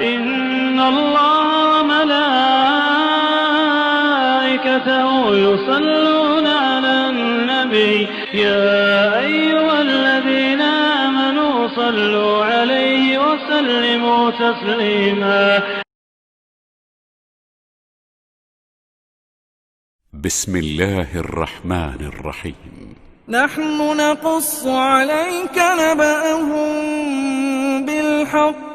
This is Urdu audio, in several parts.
إن الله وملائكته يصلون على النبي يا أيها الذين آمنوا صلوا عليه وسلموا تسليما. بسم الله الرحمن الرحيم. نحن نقص عليك نبأهم بالحق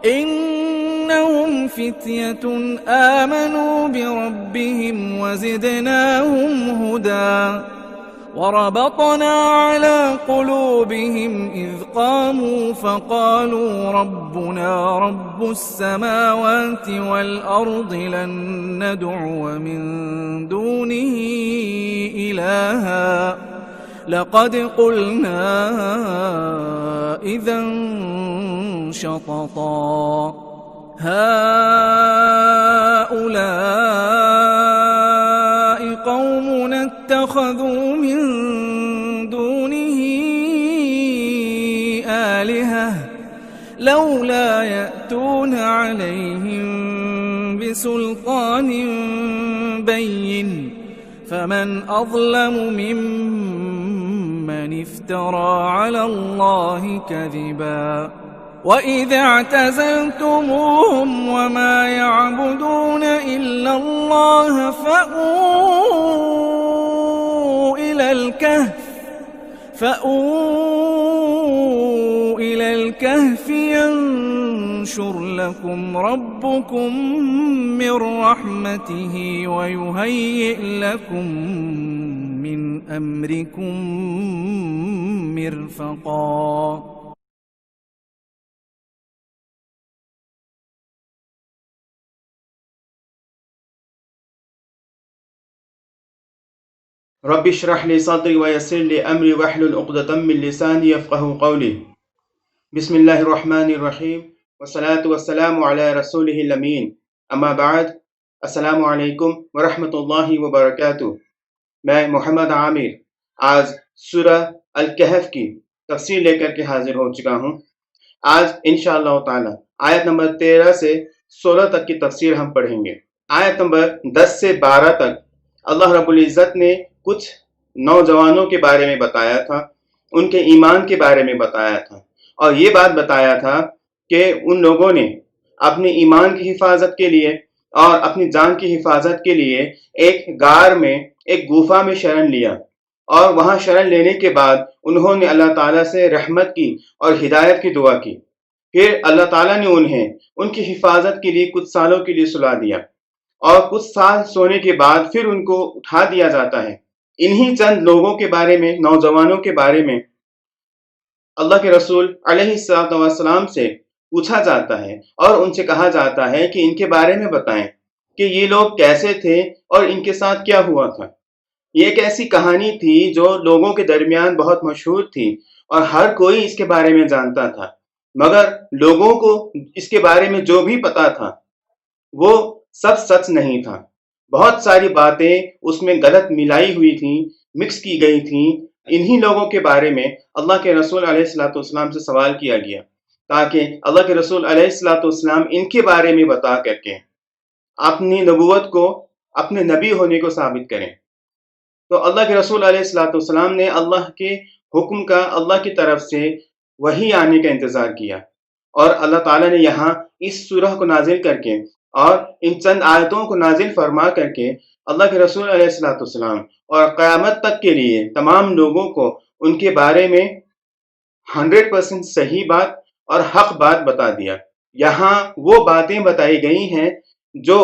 إنهم فتية آمنوا بربهم وزدناهم هدى وربطنا على قلوبهم إذ قاموا فقالوا ربنا رب السماوات والأرض لن ندعو من دونه إلها لقد قلنا إذا شططا هؤلاء قومنا اتخذوا من دونه آلهة لولا يأتون عليهم بسلطان بين فمن أظلم ممن افترى على الله كذبا وَإِذَا اعْتَزَلْتُمُوهُمْ وَمَا يَعْبُدُونَ إِلَّا اللَّهَ فَأْوُوا إِلَى الْكَهْفِ يَنشُرْ لَكُمْ رَبُّكُمْ مِنْ رَحْمَتِهِ وَيُهَيِّئْ لَكُمْ مِنْ أَمْرِكُمْ مِرْفَقًا. رب اشرح لي صدري ويسر لي أمري واحلل عقدة من لساني يفقهوا قولي. بسم اللہ الرحمن الرحیم والصلاة والسلام علی رسولہ الامین. اما بعد، السلام علیکم ورحمۃ اللہ وبرکاتہ. میں محمد عامر آج سورہ الکہف کی تفسیر لے کر کے حاضر ہو چکا ہوں. آج انشاءاللہ تعالی آیت نمبر 13 سے 16 تک کی تفسیر ہم پڑھیں گے. آیت نمبر 10 سے 12 تک اللہ رب العزت نے کچھ نوجوانوں کے بارے میں بتایا تھا، ان کے ایمان کے بارے میں بتایا تھا، اور یہ بات بتایا تھا کہ ان لوگوں نے اپنے ایمان کی حفاظت کے لیے اور اپنی جان کی حفاظت کے لیے ایک غار میں، ایک گوفا میں شرن لیا، اور وہاں شرن لینے کے بعد انہوں نے اللہ تعالیٰ سے رحمت کی اور ہدایت کی دعا کی. پھر اللہ تعالیٰ نے انہیں ان کی حفاظت کے لیے کچھ سالوں کے لیے سلا دیا، اور کچھ سال سونے کے بعد پھر ان کو اٹھا دیا جاتا ہے. انہی چند لوگوں کے بارے میں، نوجوانوں کے بارے میں اللہ کے رسول علیہ السلام سے پوچھا جاتا ہے اور ان سے کہا جاتا ہے کہ ان کے بارے میں بتائیں کہ یہ لوگ کیسے تھے اور ان کے ساتھ کیا ہوا تھا. یہ ایک ایسی کہانی تھی جو لوگوں کے درمیان بہت مشہور تھی اور ہر کوئی اس کے بارے میں جانتا تھا، مگر لوگوں کو اس کے بارے میں جو بھی پتا تھا وہ سب سچ نہیں تھا. بہت ساری باتیں اس میں غلط ملائی ہوئی تھیں، مکس کی گئی تھیں. انہی لوگوں کے بارے میں اللہ کے رسول علیہ السلام سے سوال کیا گیا تاکہ اللہ کے رسول علیہ السلام ان کے بارے میں بتا کر کے اپنی نبوت کو، اپنے نبی ہونے کو ثابت کریں. تو اللہ کے رسول علیہ السلام نے اللہ کے حکم کا، اللہ کی طرف سے وحی آنے کا انتظار کیا، اور اللہ تعالیٰ نے یہاں اس سورہ کو نازل کر کے اور ان چند آیتوں کو نازل فرما کر کے اللہ کے رسول علیہ السلام اور قیامت تک کے لیے تمام لوگوں کو ان کے بارے میں 100% صحیح بات اور حق بات بتا دیا. یہاں وہ باتیں بتائی گئی ہیں جو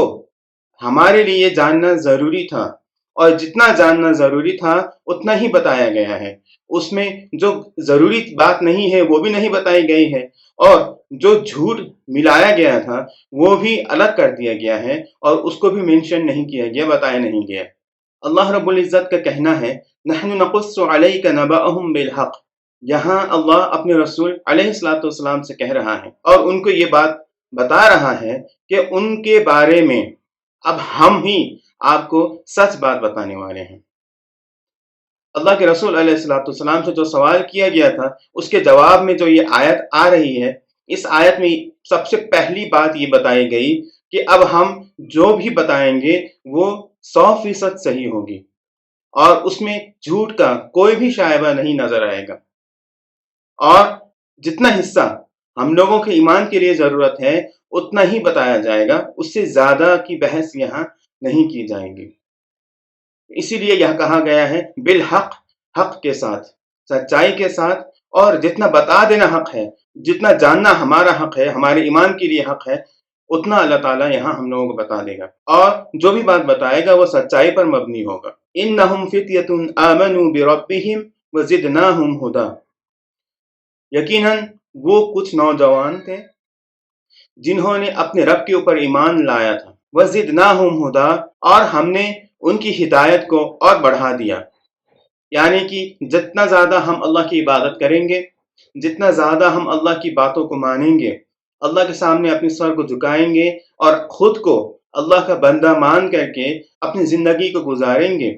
ہمارے لیے جاننا ضروری تھا، اور جتنا جاننا ضروری تھا اتنا ہی بتایا گیا ہے. اس میں جو ضروری بات نہیں ہے وہ بھی نہیں بتائی گئی ہے، اور جو جھوٹ ملایا گیا تھا وہ بھی الگ کر دیا گیا ہے، اور اس کو بھی مینشن نہیں کیا گیا، بتایا نہیں گیا. اللہ رب العزت کا کہنا ہے نحن نقص علیک نبأہم بالحق. یہاں اللہ اپنے رسول علیہ السلام سے کہہ رہا ہے اور ان کو یہ بات بتا رہا ہے کہ ان کے بارے میں اب ہم ہی آپ کو سچ بات بتانے والے ہیں. اللہ کے رسول علیہ السلام سے جو سوال کیا گیا تھا اس کے جواب میں جو یہ آیت آ رہی ہے اس آیت میں سب سے پہلی بات یہ بتائی گئی کہ اب ہم جو بھی بتائیں گے وہ 100% صحیح ہوگی اور اس میں جھوٹ کا کوئی بھی شائبہ نہیں نظر آئے گا، اور جتنا حصہ ہم لوگوں کے ایمان کے لیے ضرورت ہے اتنا ہی بتایا جائے گا، اس سے زیادہ کی بحث یہاں نہیں کی جائے گی۔ اسی لیے یہ کہا گیا ہے بالحق، حق کے ساتھ، سچائی کے ساتھ، اور جتنا بتا دینا حق ہے، جتنا جاننا ہمارا حق ہے، ہمارے ایمان کے لیے حق ہے، اتنا اللہ تعالیٰ یہاں ہم لوگوں کو بتا دے گا، اور جو بھی بات بتائے گا وہ سچائی پر مبنی ہوگا۔ انہم فتیۃ آمنوا بربہم وزدناہم ھدی، یقیناً وہ کچھ نوجوان تھے جنہوں نے اپنے رب کے اوپر ایمان لایا تھا، وزدناہم ھدی، اور ہم نے ان کی ہدایت کو اور بڑھا دیا، یعنی کہ جتنا زیادہ ہم اللہ کی عبادت کریں گے، جتنا زیادہ ہم اللہ کی باتوں کو مانیں گے، اللہ کے سامنے اپنے سر کو جھکائیں گے اور خود کو اللہ کا بندہ مان کر کے اپنی زندگی کو گزاریں گے،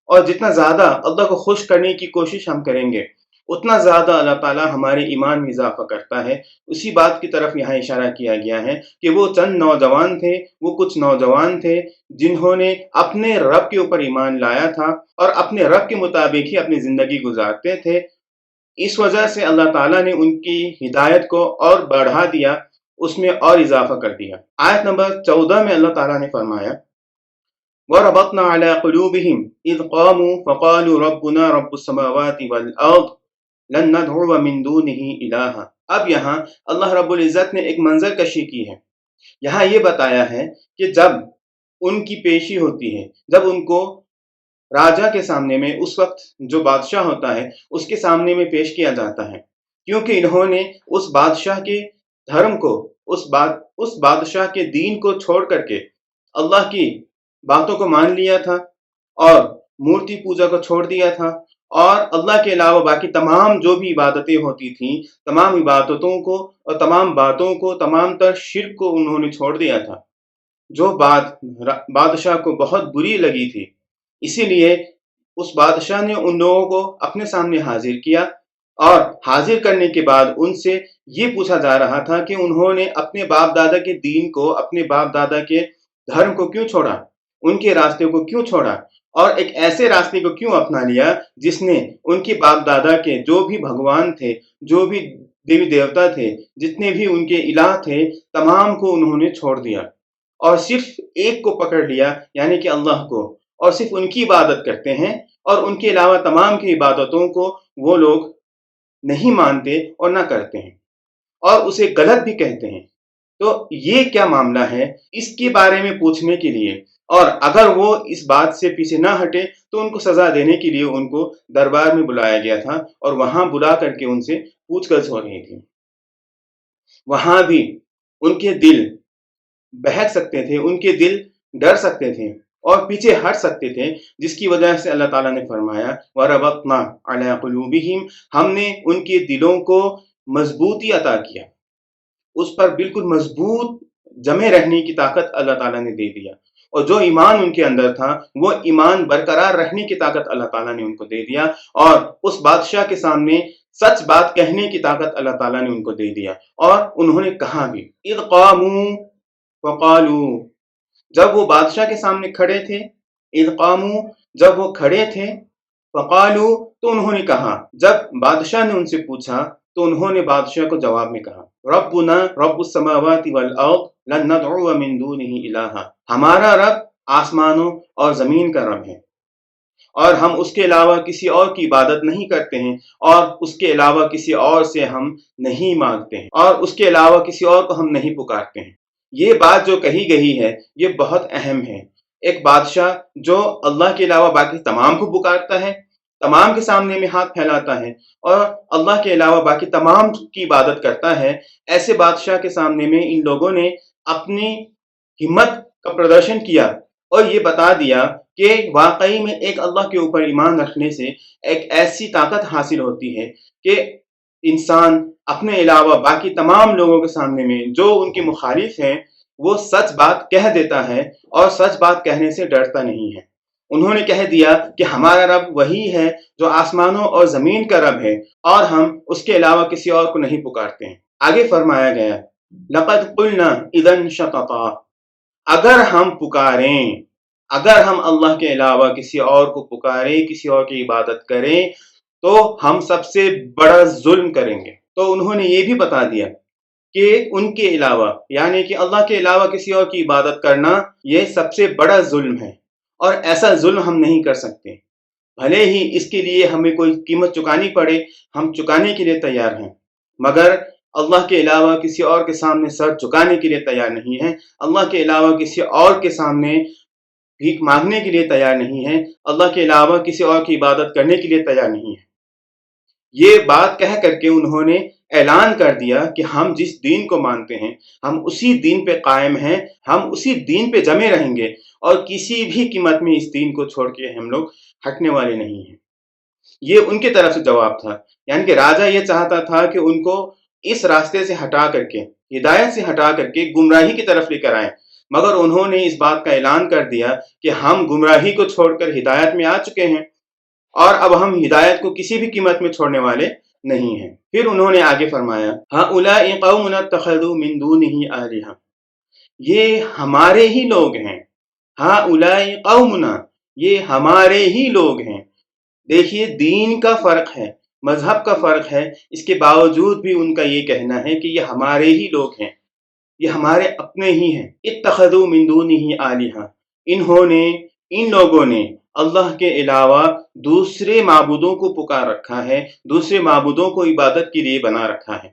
اور جتنا زیادہ اللہ کو خوش کرنے کی کوشش ہم کریں گے اتنا زیادہ اللہ تعالیٰ ہمارے ایمان میں اضافہ کرتا ہے۔ اسی بات کی طرف یہاں اشارہ کیا گیا ہے کہ وہ چند نوجوان تھے، وہ کچھ نوجوان تھے جنہوں نے اپنے رب کے اوپر ایمان لایا تھا اور اپنے رب کے مطابق ہی اپنی زندگی گزارتے تھے۔ اس وجہ سے اللہ تعالیٰ نے ان کی ہدایت کو اور بڑھا دیا، اس میں اور اضافہ کر دیا۔ آیت نمبر 14 میں اللہ تعالیٰ نے فرمایا وَرَبَطْنَا عَلَىٰ قُلُوبِهِمْ إِذْ قَامُوا فَقَالُوا رَبُّنَا رَبُّ السَّمَاوَاتِ وَالْأَرْضِ لَن نَّدْعُوَ مِن دُونِهِ إِلَٰهًا۔ اب یہاں اللہ رب العزت نے ایک منظر کشی کی ہے، یہاں یہ بتایا ہے کہ جب ان کی پیشی ہوتی ہے، جب ان کو راجا کے سامنے میں، اس وقت جو بادشاہ ہوتا ہے اس کے سامنے میں پیش کیا جاتا ہے، کیونکہ انہوں نے اس بادشاہ کے دھرم کو، اس بادشاہ کے دین کو چھوڑ کر کے اللہ کی باتوں کو مان لیا تھا اور مورتی پوجا کو چھوڑ دیا تھا، اور اللہ کے علاوہ باقی تمام جو بھی عبادتیں ہوتی تھیں، تمام عبادتوں کو اور تمام باتوں کو، تمام تر شرک کو انہوں نے چھوڑ دیا تھا، جو بات بادشاہ کو بہت بری لگی تھی۔ اسی لیے اس بادشاہ نے ان لوگوں کو اپنے سامنے حاضر کیا، اور حاضر کرنے کے بعد ان سے یہ پوچھا جا رہا تھا کہ انہوں نے اپنے باپ دادا کے دین کو، اپنے باپ دادا کے دھرم کو کیوں چھوڑا، ان کے راستے کو کیوں چھوڑا، اور ایک ایسے راستے کو کیوں اپنا لیا جس نے ان کے باپ دادا کے جو بھی بھگوان تھے، جو بھی دیوی دیوتا تھے، جتنے بھی ان کے الہ تھے، تمام کو انہوں نے چھوڑ دیا اور صرف ایک کو پکڑ لیا، یعنی کہ اللہ کو، اور صرف ان کی عبادت کرتے ہیں، اور ان کے علاوہ تمام کی عبادتوں کو وہ لوگ نہیں مانتے اور نہ کرتے ہیں، اور اسے غلط بھی کہتے ہیں۔ تو یہ کیا معاملہ ہے، اس کے بارے میں پوچھنے کے لیے، اور اگر وہ اس بات سے پیچھے نہ ہٹے تو ان کو سزا دینے کے لیے ان کو دربار میں بلایا گیا تھا، اور وہاں بلا کر کے ان سے پوچھ گچھ ہو رہی تھی۔ وہاں بھی ان کے دل بہک سکتے تھے، ان کے دل ڈر سکتے تھے اور پیچھے ہٹ سکتے تھے، جس کی وجہ سے اللہ تعالیٰ نے فرمایا وَرَبَطْنَا عَلَىٰ قُلُوبِهِمْ، ہم نے ان کے دلوں کو مضبوطی عطا کیا، اس پر بالکل مضبوط جمے رہنے کی طاقت اللہ تعالیٰ نے دے دیا، اور جو ایمان ان کے اندر تھا وہ ایمان برقرار رہنے کی طاقت اللہ تعالیٰ نے ان کو دے دیا، اور اس بادشاہ کے سامنے سچ بات کہنے کی طاقت اللہ تعالیٰ نے ان کو دے دیا، اور انہوں نے کہا بھی اِذْ قَامُوا فَقَالُوا، جب وہ بادشاہ کے سامنے کھڑے تھے، اِذْ قَامُوا، جب وہ کھڑے تھے، فَقَالُوا، تو انہوں نے کہا، جب بادشاہ نے ان سے پوچھا تو انہوں نے بادشاہ کو جواب میں کہا ربنا رب السماوات والارض لن ندعو من دونه الہا، ہمارا رب آسمانوں اور زمین کا رب ہے، اور ہم اس کے علاوہ کسی اور کی عبادت نہیں کرتے ہیں، اور اس کے علاوہ کسی اور سے ہم نہیں مانگتے ہیں، اور اس کے علاوہ کسی اور کو ہم نہیں پکارتے ہیں۔ یہ بات جو کہی گئی ہے یہ بہت اہم ہے۔ ایک بادشاہ جو اللہ کے علاوہ باقی تمام کو پکارتا ہے، تمام کے سامنے میں ہاتھ پھیلاتا ہے، اور اللہ کے علاوہ باقی تمام کی عبادت کرتا ہے، ایسے بادشاہ کے سامنے میں ان لوگوں نے اپنی ہمت کا پردرشن کیا اور یہ بتا دیا کہ واقعی میں ایک اللہ کے اوپر ایمان رکھنے سے ایک ایسی طاقت حاصل ہوتی ہے کہ انسان اپنے علاوہ باقی تمام لوگوں کے سامنے میں جو ان کے مخالف ہیں وہ سچ بات کہہ دیتا ہے، اور سچ بات کہنے سے ڈرتا نہیں ہے۔ انہوں نے کہہ دیا کہ ہمارا رب وہی ہے جو آسمانوں اور زمین کا رب ہے، اور ہم اس کے علاوہ کسی اور کو نہیں پکارتے ہیں۔ آگے فرمایا گیا لقد قلنا اذن شططا، اگر ہم پکاریں، اگر ہم اللہ کے علاوہ کسی اور کو پکاریں، کسی اور کی عبادت کریں تو ہم سب سے بڑا ظلم کریں گے۔ تو انہوں نے یہ بھی بتا دیا کہ ان کے علاوہ یعنی کہ اللہ کے علاوہ کسی اور کی عبادت کرنا یہ سب سے بڑا ظلم ہے، اور ایسا ظلم ہم نہیں کر سکتے، بھلے ہی اس کے لیے ہمیں کوئی قیمت چکانی پڑے، ہم چکانے کے لیے تیار ہیں، مگر اللہ کے علاوہ کسی اور کے سامنے سر جھکانے کے لیے تیار نہیں ہے، اللہ کے علاوہ کسی اور کے سامنے بھیک مانگنے کے لیے تیار نہیں ہے، اللہ کے علاوہ کسی اور کی عبادت کرنے کے لیے تیار نہیں ہے۔ یہ بات کہہ کر کے انہوں نے اعلان کر دیا کہ ہم جس دین کو مانتے ہیں ہم اسی دین پہ قائم ہیں، ہم اسی دین پہ جمے رہیں گے، اور کسی بھی قیمت میں اس دین کو چھوڑ کے ہم لوگ ہٹنے والے نہیں ہیں۔ یہ ان کی طرف سے جواب تھا، یعنی کہ راجا یہ چاہتا تھا کہ ان کو اس راستے سے ہٹا کر کے، ہدایت سے ہٹا کر کے گمراہی کی طرف لے کر آئیں، مگر انہوں نے اس بات کا اعلان کر دیا کہ ہم گمراہی کو چھوڑ کر ہدایت میں آ چکے ہیں، اور اب ہم ہدایت کو کسی بھی قیمت میں چھوڑنے والے نہیں ہیں۔ پھر انہوں نے آگے فرمایا ہؤلاء قوم اتخذوا من دونه آلہۃ، یہ ہمارے ہی لوگ ہیں، ہؤلاء قومنا، یہ ہمارے ہی لوگ ہیں۔ دیکھیے دین کا فرق ہے، مذہب کا فرق ہے، اس کے باوجود بھی ان کا یہ کہنا ہے کہ یہ ہمارے ہی لوگ ہیں، یہ ہمارے اپنے ہی ہیں۔ اتخذوا من دونه آلہۃ، انہوں نے، ان لوگوں نے اللہ کے علاوہ دوسرے معبودوں کو پکار رکھا ہے، دوسرے معبودوں کو عبادت کے لیے بنا رکھا ہے۔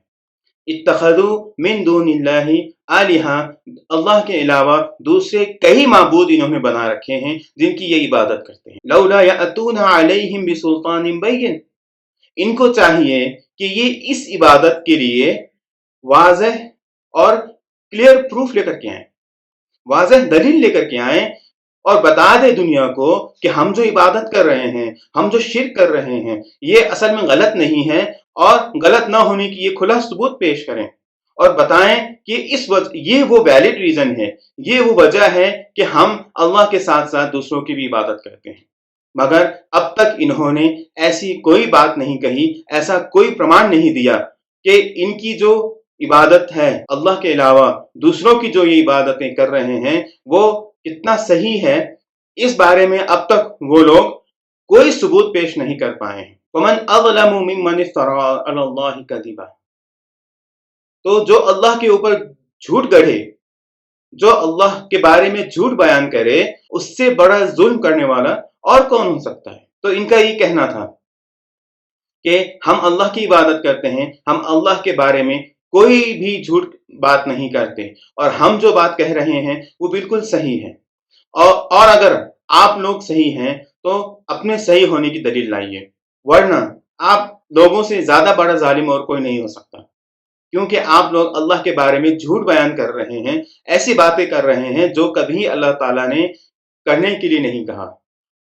اتخذوا من دون اللہ آلہۃ، اللہ کے علاوہ دوسرے کئی معبود انہوں نے بنا رکھے ہیں جن کی یہ عبادت کرتے ہیں۔ لولا یأتون علیہم بسلطان بین، ان کو چاہیے کہ یہ اس عبادت کے لیے واضح اور کلیئر پروف لے کر کے آئیں، واضح دلیل لے کر کے آئیں، اور بتا دے دنیا کو کہ ہم جو عبادت کر رہے ہیں، ہم جو شرک کر رہے ہیں، یہ اصل میں غلط نہیں ہے، اور غلط نہ ہونے کی یہ کھلا ثبوت پیش کریں، اور بتائیں کہ یہ وہ ویلڈ ریزن ہے، یہ وہ وجہ ہے کہ ہم اللہ کے ساتھ ساتھ دوسروں کی بھی عبادت کرتے ہیں۔ مگر اب تک انہوں نے ایسی کوئی بات نہیں کہی، ایسا کوئی پرمان نہیں دیا کہ ان کی جو عبادت ہے اللہ کے علاوہ دوسروں کی جو یہ عبادتیں کر رہے ہیں وہ کتنا صحیح ہے، اس بارے میں اب تک وہ لوگ کوئی ثبوت پیش نہیں کر پائے ہیں۔ وَمَنْ أَظْلَمُ مِمَّنِ افْتَرَىٰ عَلَى اللَّهِ كَذِبًا، تو جو اللہ کے اوپر جھوٹ گڑھے، جو اللہ کے بارے میں جھوٹ بیان کرے، اس سے بڑا ظلم کرنے والا اور کون ہو سکتا ہے؟ تو ان کا یہ کہنا تھا کہ ہم اللہ کی عبادت کرتے ہیں، ہم اللہ کے بارے میں کوئی بھی جھوٹ بات نہیں کرتے، اور ہم جو بات کہہ رہے ہیں وہ بالکل صحیح ہے، اور اگر آپ لوگ صحیح ہیں تو اپنے صحیح ہونے کی دلیل لائیے، ورنہ آپ لوگوں سے زیادہ بڑا ظالم اور کوئی نہیں ہو سکتا، کیونکہ آپ لوگ اللہ کے بارے میں جھوٹ بیان کر رہے ہیں، ایسی باتیں کر رہے ہیں جو کبھی اللہ تعالیٰ نے کرنے کے لیے نہیں کہا،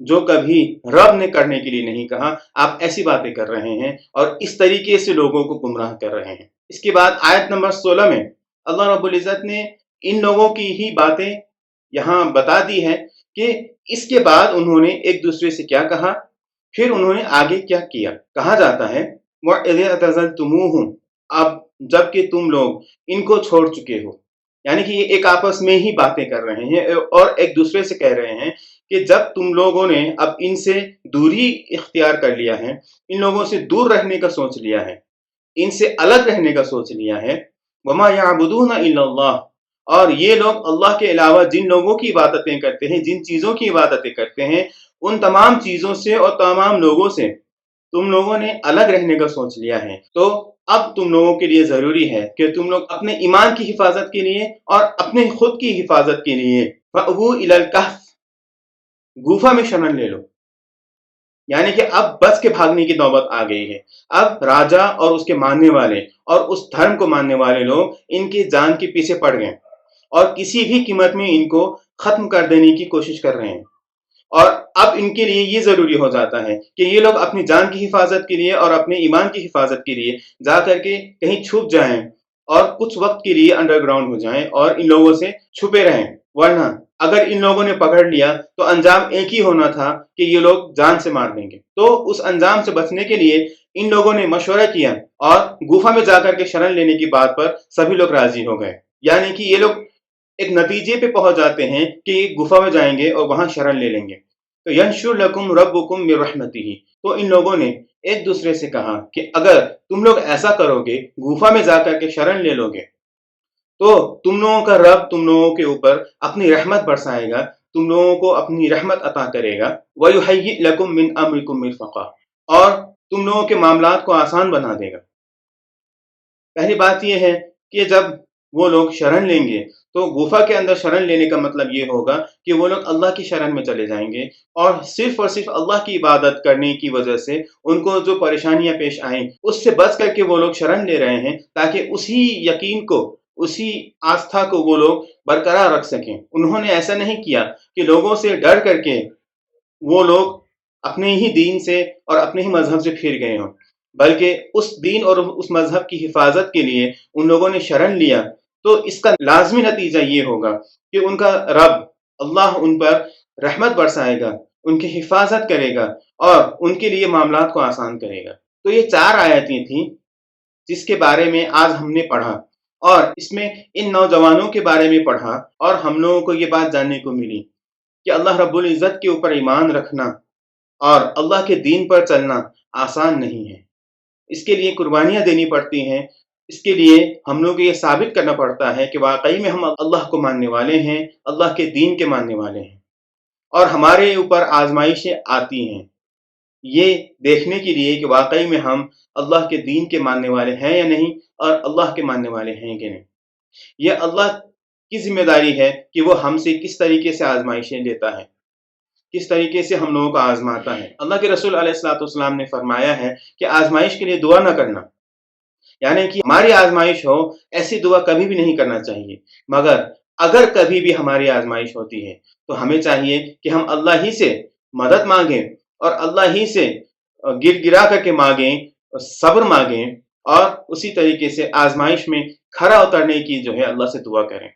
جو کبھی رب نے کرنے کے لیے نہیں کہا، آپ ایسی باتیں کر رہے ہیں اور اس طریقے سے لوگوں کو گمراہ کر رہے ہیں۔ اس کے بعد آیت نمبر 16 میں اللہ رب العزت نے ان لوگوں کی ہی باتیں یہاں بتا دی ہے کہ اس کے بعد انہوں نے ایک دوسرے سے کیا کہا، پھر انہوں نے آگے کیا کیا۔ کہا جاتا ہے وَإِذْ اعْتَزَلْتُمُوهُمْ، اب جب کہ تم لوگ ان کو چھوڑ چکے ہو، یعنی کہ یہ ایک آپس میں ہی باتیں کر رہے ہیں اور ایک دوسرے سے کہہ رہے ہیں کہ جب تم لوگوں نے اب ان سے دوری اختیار کر لیا ہے، ان لوگوں سے دور رہنے کا سوچ لیا ہے، ان سے الگ رہنے کا سوچ لیا ہے، وَمَا يَعْبُدُونَ إِلَّا اللَّهِ، اور یہ لوگ اللہ کے علاوہ جن لوگوں کی عبادتیں کرتے ہیں، جن چیزوں کی عبادتیں کرتے ہیں، ان تمام چیزوں سے اور تمام لوگوں سے تم لوگوں نے الگ رہنے کا سوچ لیا ہے۔ تو اب تم لوگوں کے لیے ضروری ہے کہ تم لوگ اپنے ایمان کی حفاظت کے لیے اور اپنے خود کی حفاظت کے لیے فَأْوُوا إِلَى الْكَهْفِ، گوفا میں شرن لے لو، یعنی کہ اب بچ کے بھاگنے کی نوبت آ گئی ہے۔ اب راجا اور اس کے ماننے والے اور اس دھرم کو ماننے والے لوگ ان کی جان کے پیچھے پڑ گئے اور کسی بھی قیمت میں ان کو ختم کر دینے کی کوشش کر رہے ہیں، اور اب ان کے لیے یہ ضروری ہو جاتا ہے کہ یہ لوگ اپنی جان کی حفاظت کے لیے اور اپنے ایمان کی حفاظت کے لیے جا کر کے کہیں چھپ جائیں اور کچھ وقت کے لیے انڈر گراؤنڈ ہو جائیں اور ان لوگوں سے چھپے رہیں، ورنہ اگر ان لوگوں نے پکڑ لیا تو انجام ایک ہی ہونا تھا کہ یہ لوگ جان سے مار دیں گے۔ تو اس انجام سے بچنے کے لیے ان لوگوں نے مشورہ کیا اور گفا میں جا کر کے شرن لینے کی بات پر سبھی لوگ راضی ہو گئے. یعنی کہ یہ لوگ ایک نتیجے پہ پہنچ جاتے ہیں کہ گفا میں جائیں گے اور وہاں شرن لے لیں گے. تو ینشر لکم ربکم من رحمتہ، تو ان لوگوں نے ایک دوسرے سے کہا کہ اگر تم لوگ ایسا کرو گے، گفا میں جا کر کے شرن لے لو گے، تو تم لوگوں کا رب تم لوگوں کے اوپر اپنی رحمت برسائے گا، تم لوگوں کو اپنی رحمت عطا کرے گا. وَيُحَيِّئْ لَكُم مِّنْ أَمْرِكُم مِّرْفَقًا، اور تم لوگوں کے معاملات کو آسان بنا دے گا. پہلی بات یہ ہے کہ جب وہ لوگ شرن لیں گے تو گفا کے اندر شرن لینے کا مطلب یہ ہوگا کہ وہ لوگ اللہ کی شرن میں چلے جائیں گے اور صرف اللہ کی عبادت کرنے کی وجہ سے ان کو جو پریشانیاں پیش آئیں اس سے بچ کر کے وہ لوگ شرن لے رہے ہیں، تاکہ اسی یقین کو، اسی آستھا کو وہ لوگ برقرار رکھ سکیں. انہوں نے ایسا نہیں کیا کہ لوگوں سے ڈر کر کے وہ لوگ اپنے ہی دین سے اور اپنے ہی مذہب سے پھر گئے ہوں، بلکہ اس دین اور اس مذہب کی حفاظت کے لیے ان لوگوں نے شرن لیا. تو اس کا لازمی نتیجہ یہ ہوگا کہ ان کا رب اللہ ان پر رحمت برسائے گا، ان کی حفاظت کرے گا اور ان کے لیے معاملات کو آسان کرے گا. تو یہ 4 آیتیں تھیں جس کے بارے میں آج ہم نے پڑھا، اور اس میں ان نوجوانوں کے بارے میں پڑھا، اور ہم لوگوں کو یہ بات جاننے کو ملی کہ اللہ رب العزت کے اوپر ایمان رکھنا اور اللہ کے دین پر چلنا آسان نہیں ہے. اس کے لیے قربانیاں دینی پڑتی ہیں. اس کے لیے ہم لوگ یہ ثابت کرنا پڑتا ہے کہ واقعی میں ہم اللہ کو ماننے والے ہیں، اللہ کے دین کے ماننے والے ہیں، اور ہمارے اوپر آزمائشیں آتی ہیں یہ دیکھنے کے لیے کہ واقعی میں ہم اللہ کے دین کے ماننے والے ہیں یا نہیں، اور اللہ کے ماننے والے ہیں کہ نہیں. یہ اللہ کی ذمہ داری ہے کہ وہ ہم سے کس طریقے سے آزمائشیں لیتا ہے، کس طریقے سے ہم لوگوں کو آزماتا ہے. اللہ کے رسول علیہ الصلوۃ والسلام نے فرمایا ہے کہ آزمائش کے لیے دعا نہ کرنا، یعنی کہ ہماری آزمائش ہو ایسی دعا کبھی بھی نہیں کرنا چاہیے. مگر اگر کبھی بھی ہماری آزمائش ہوتی ہے تو ہمیں چاہیے کہ ہم اللہ ہی سے مدد مانگیں اور اللہ ہی سے گر گرا کر کے مانگیں، صبر مانگیں، اور اسی طریقے سے آزمائش میں کھرا اترنے کی جو ہے اللہ سے دعا کریں،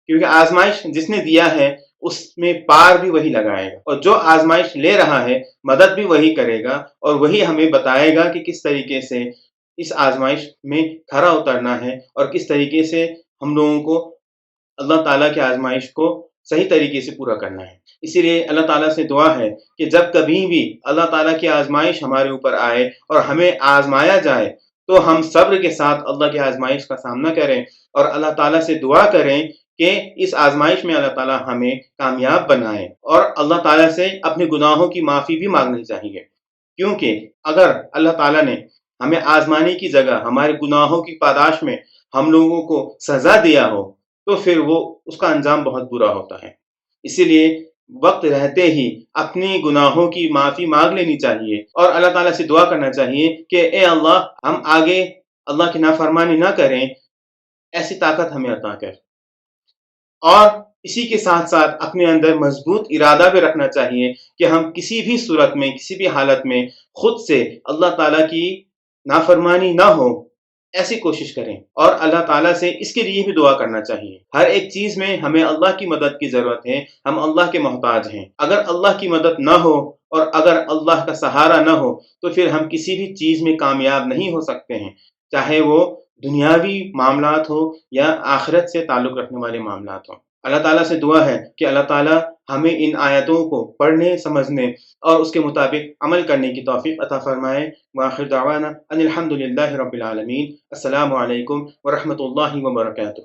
کیونکہ آزمائش جس نے دیا ہے اس میں پار بھی وہی لگائے گا، اور جو آزمائش لے رہا ہے مدد بھی وہی کرے گا، اور وہی ہمیں بتائے گا کہ کس طریقے سے اس آزمائش میں کھرا اترنا ہے اور کس طریقے سے ہم لوگوں کو اللہ تعالیٰ کی آزمائش کو صحیح طریقے سے پورا کرنا ہے. اسی لیے اللہ تعالیٰ سے دعا ہے کہ جب کبھی بھی اللہ تعالیٰ کی آزمائش ہمارے اوپر آئے اور ہمیں آزمایا جائے تو ہم صبر کے ساتھ اللہ کی آزمائش کا سامنا کریں اور اللہ تعالیٰ سے دعا کریں کہ اس آزمائش میں اللہ تعالیٰ ہمیں کامیاب بنائے، اور اللہ تعالیٰ سے اپنے گناہوں کی معافی بھی مانگنی چاہیے. کیونکہ اگر اللہ تعالیٰ نے ہمیں آزمانے کی جگہ ہمارے گناہوں کی پاداش میں ہم لوگوں کو سزا دیا ہو تو پھر وہ اس کا انجام بہت برا ہوتا ہے. اسی لیے وقت رہتے ہی اپنے گناہوں کی معافی مانگ لینی چاہیے اور اللہ تعالیٰ سے دعا کرنا چاہیے کہ اے اللہ، ہم آگے اللہ کی نافرمانی نہ کریں، ایسی طاقت ہمیں عطا کر. اور اسی کے ساتھ ساتھ اپنے اندر مضبوط ارادہ بھی رکھنا چاہیے کہ ہم کسی بھی صورت میں، کسی بھی حالت میں خود سے اللہ تعالیٰ کی نافرمانی نہ ہو، ایسی کوشش کریں. اور اللہ تعالیٰ سے اس کے لیے بھی دعا کرنا چاہیے. ہر ایک چیز میں ہمیں اللہ کی مدد کی ضرورت ہے، ہم اللہ کے محتاج ہیں. اگر اللہ کی مدد نہ ہو اور اگر اللہ کا سہارا نہ ہو تو پھر ہم کسی بھی چیز میں کامیاب نہیں ہو سکتے ہیں، چاہے وہ دنیاوی معاملات ہو یا آخرت سے تعلق رکھنے والے معاملات ہوں. اللہ تعالیٰ سے دعا ہے کہ اللہ تعالیٰ ہمیں ان آیتوں کو پڑھنے، سمجھنے اور اس کے مطابق عمل کرنے کی توفیق عطا فرمائے. وآخر دعوانا ان الحمد للہ رب العالمین. السلام علیکم ورحمۃ اللہ وبرکاتہ.